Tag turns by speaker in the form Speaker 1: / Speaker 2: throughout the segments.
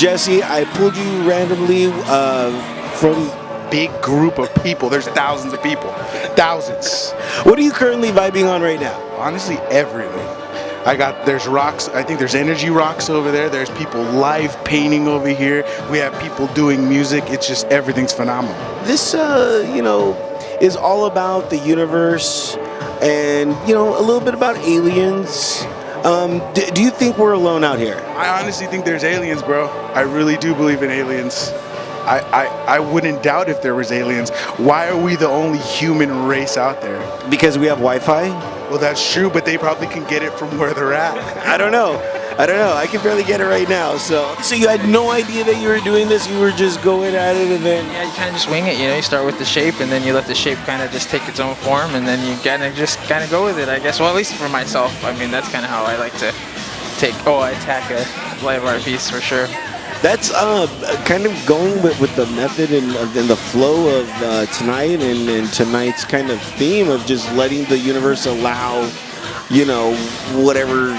Speaker 1: Jesse, I pulled you randomly from...
Speaker 2: Big group of people. There's thousands of people. Thousands.
Speaker 1: What are you currently vibing on right now?
Speaker 2: Honestly, everything. There's rocks. I think there's energy rocks over there. There's people live painting over here. We have people doing music. It's just everything's phenomenal.
Speaker 1: This, is all about the universe and, a little bit about aliens. Do you think we're alone out here?
Speaker 2: I honestly think there's aliens, bro. I really do believe in aliens. I wouldn't doubt if there was aliens. Why are we the only human race out there?
Speaker 1: Because we have Wi-Fi?
Speaker 2: Well, that's true, but they probably can get it from where they're at.
Speaker 1: I don't know. I can barely get it right now. So you had no idea that you were doing this? You were just going at it and then...
Speaker 3: Yeah, you kind of just wing it, You start with the shape and then you let the shape kind of just take its own form and then you kind of go with it, I guess. Well, at least for myself. I mean, that's kind of how I like to attack a live art piece for sure.
Speaker 1: That's kind of going with the method and the flow of tonight and tonight's kind of theme of just letting the universe allow, whatever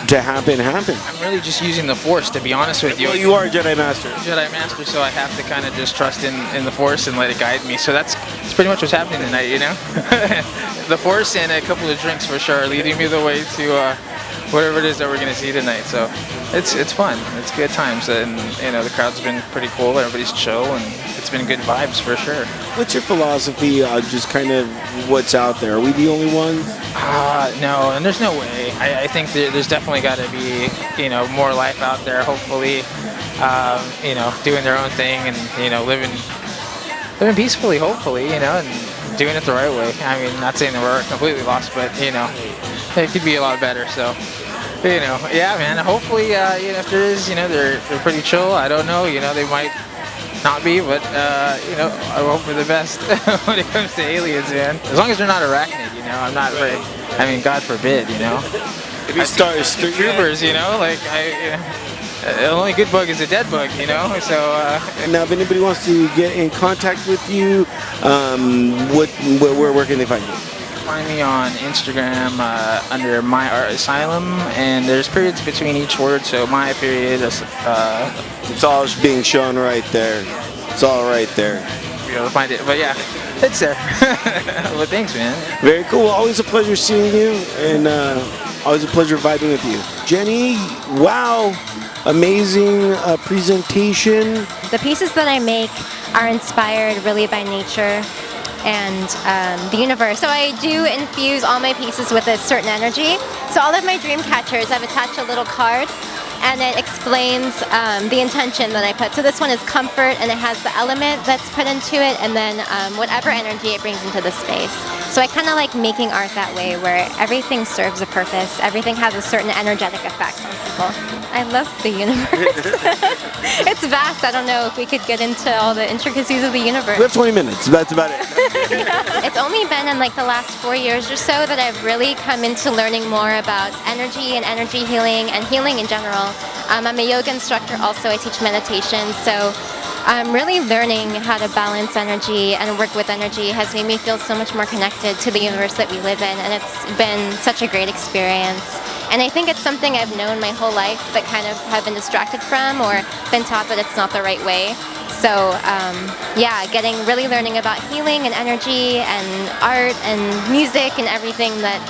Speaker 1: to happen.
Speaker 3: I'm really just using the Force, to be honest with you.
Speaker 1: Well, you are a Jedi Master.
Speaker 3: Jedi Master, so I have to kind of just trust in the Force and let it guide me. So that's pretty much what's happening tonight, The Force and a couple of drinks for sure are leading me the way to whatever it is that we're going to see tonight. So it's fun. It's good times. And, the crowd's been pretty cool. Everybody's chill, and it's been good vibes for sure.
Speaker 1: What's your philosophy on just kind of what's out there? Are we the only ones?
Speaker 3: No, and there's no way. I think there's definitely got to be, more life out there, hopefully, doing their own thing and, living peacefully, hopefully, and doing it the right way. I mean, not saying that we're completely lost, but, it could be a lot better, so... yeah, man. Hopefully, if there is, they're pretty chill. I don't know, they might not be, but I hope for the best when it comes to aliens, man. As long as they're not arachnid, I'm not very. I mean, God forbid,
Speaker 1: If you start
Speaker 3: troopers, the only good bug is a dead bug, So.
Speaker 1: Now, if anybody wants to get in contact with you, where can they find you?
Speaker 3: Find me on Instagram under My Art Asylum, and there's periods between each word, so my period is...
Speaker 1: it's all being shown right there. It's all right there.
Speaker 3: Be able to find it, but yeah, it's there. Well, thanks, man.
Speaker 1: Very cool. Always a pleasure seeing you, and always a pleasure vibing with you. Jenny, wow, amazing presentation.
Speaker 4: The pieces that I make are inspired really by nature and the universe. So I do infuse all my pieces with a certain energy. So all of my dream catchers, I've attached a little card and it explains the intention that I put. So this one is comfort, and it has the element that's put into it, and then whatever energy it brings into the space. So I kind of like making art that way, where everything serves a purpose. Everything has a certain energetic effect on people. I love the universe. It's vast. I don't know if we could get into all the intricacies of the universe.
Speaker 1: We have 20 minutes. That's about it.
Speaker 4: It's only been in like the last 4 years or so that I've really come into learning more about energy and energy healing and healing in general. I'm a yoga instructor also. I teach meditation. So I'm really learning how to balance energy and work with energy has made me feel so much more connected to the universe that we live in, and it's been such a great experience. And I think it's something I've known my whole life but kind of have been distracted from or been taught that it's not the right way. So really learning about healing and energy and art and music and everything that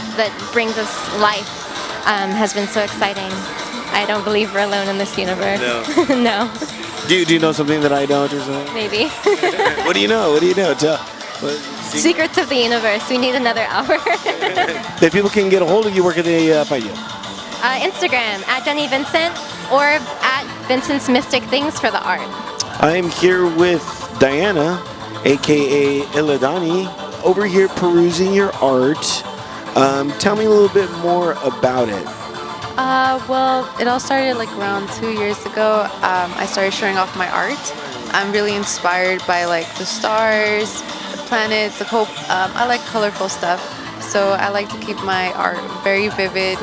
Speaker 4: brings us life has been so exciting. I don't believe we're alone in this universe.
Speaker 1: No.
Speaker 4: No.
Speaker 1: Do you know something that I don't or something?
Speaker 4: Maybe.
Speaker 1: What do you know?
Speaker 4: Secrets of the universe. We need another hour.
Speaker 1: If people can get a hold of you, where can they find you?
Speaker 4: Instagram, @JennyVincent, or @Vincent's Mystic Things for the art.
Speaker 1: I'm here with Diana, aka Iladani, over here perusing your art. Tell me a little bit more about it.
Speaker 5: Well, it all started like around 2 years ago. I started showing off my art. I'm really inspired by like the stars, the planets, the whole. I like colorful stuff, so I like to keep my art very vivid.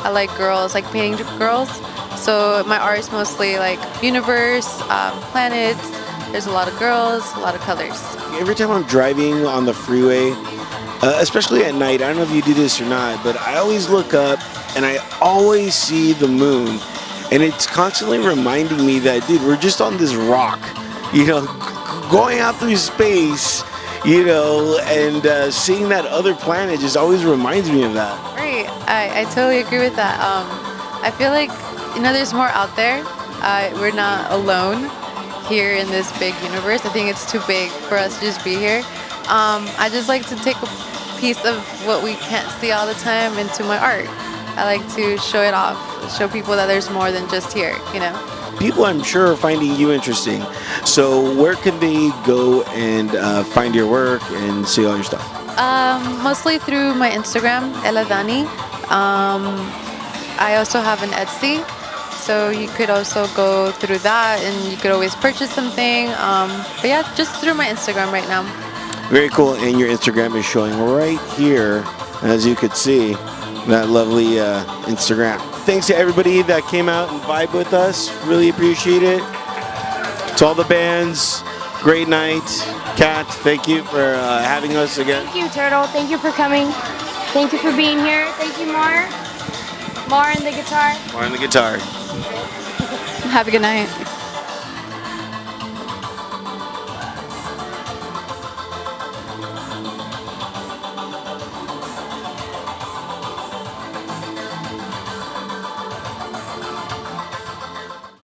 Speaker 5: I like girls, like painting girls. So my art is mostly like universe, planets. There's a lot of girls, a lot of colors.
Speaker 1: Every time I'm driving on the freeway, especially at night, I don't know if you do this or not, but I always look up and I always see the moon. and it's constantly reminding me that, dude, we're just on this rock, going out through space, and seeing that other planet just always reminds me of that.
Speaker 5: Right. I totally agree with that. I feel like, there's more out there. We're not alone here in this big universe. I think it's too big for us to just be here. I just like to take a piece of what we can't see all the time into my art. I like to show it off, show people that there's more than just here,
Speaker 1: People, I'm sure, are finding you interesting. So where can they go and find your work and see all your stuff?
Speaker 5: Mostly through my Instagram, Eladani. I also have an Etsy, so you could also go through that, and you could always purchase something. But yeah, just through my Instagram right now.
Speaker 1: Very cool, and your Instagram is showing right here, as you could see, that lovely Instagram. Thanks to everybody that came out and vibed with us. Really appreciate it. To all the bands, great night. Kat, thank you for having us again.
Speaker 6: Thank you, Turtle. Thank you for coming. Thank you for being here. Thank you, Mar. Mar and the guitar.
Speaker 1: More on the guitar.
Speaker 5: Have a good night.